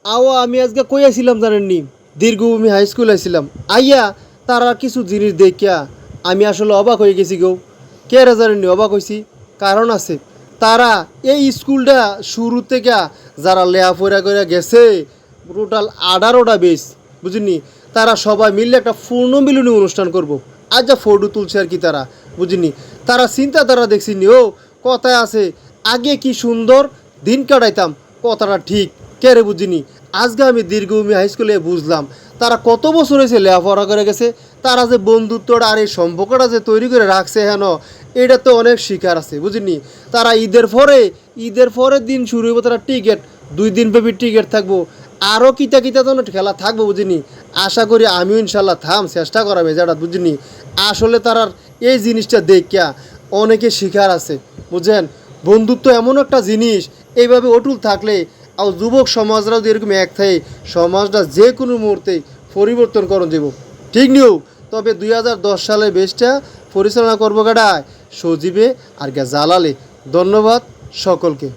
আমি আজকে কই আছিলাম জানেননি, দীর্ঘভূমি হাই স্কুল আইছিলাম। আইয়া তারা কিছু জিনিস দেখিয়া আমি আসলে অবাক হয়ে গেছি গো। কে রে জানেননি অবাক হয়েছি? কারণ আছে। তারা এই স্কুলটা শুরু থেকে যারা লেখাপড়া করে গেছে টোটাল 18টা বেস, বুঝিনি, তারা সবাই মিলে একটা পূর্ণ মিলনী অনুষ্ঠান করব। আজ যা ফটো তুলছে আর কি তারা, বুঝিনি, তারা চিন্তাধারা দেখছিনি। ও কথায় আছে, আগে কি সুন্দর দিন কাটাইতাম, কথাটা ঠিক। কে রে বুঝিনি, আজকে আমি দীর্ঘভূমি হাই স্কুলে বুঝলাম তারা কত বছর হয়েছে লেখাপড়া করে গেছে। তারা যে বন্ধুত্বটা আর এই সম্পর্কটা যে তৈরি করে রাখছে হেন, এটা তো অনেক শিকার আছে, বুঝিনি। তারা ঈদের পরের দিন শুরু হইব, তারা টিকিট 2 দিন ব্যাপী টিকিট থাকবো, আরও কিতা কিতা তো খেলা থাকবো, বুঝিনি। আশা করি আমিও ইনশাল্লাহ চেষ্টা করা মেজাটা, বুঝিনি। আসলে তারার এই জিনিসটা দেখিয়া অনেকে শিকার আছে, বুঝছেন। বন্ধুত্ব এমন একটা জিনিস, এইভাবে অটুট থাকলে আর যুবক সমাজরাও যদি এরকম এক থাকে, সমাজটা যে কোনো মুহূর্তে পরিবর্তন করণ যাব, ঠিক নিও। তবে 2010 সালে বেশটা পরিচালনা করবো গাডায় সজীবে আর গা জালালে। ধন্যবাদ সকলকে।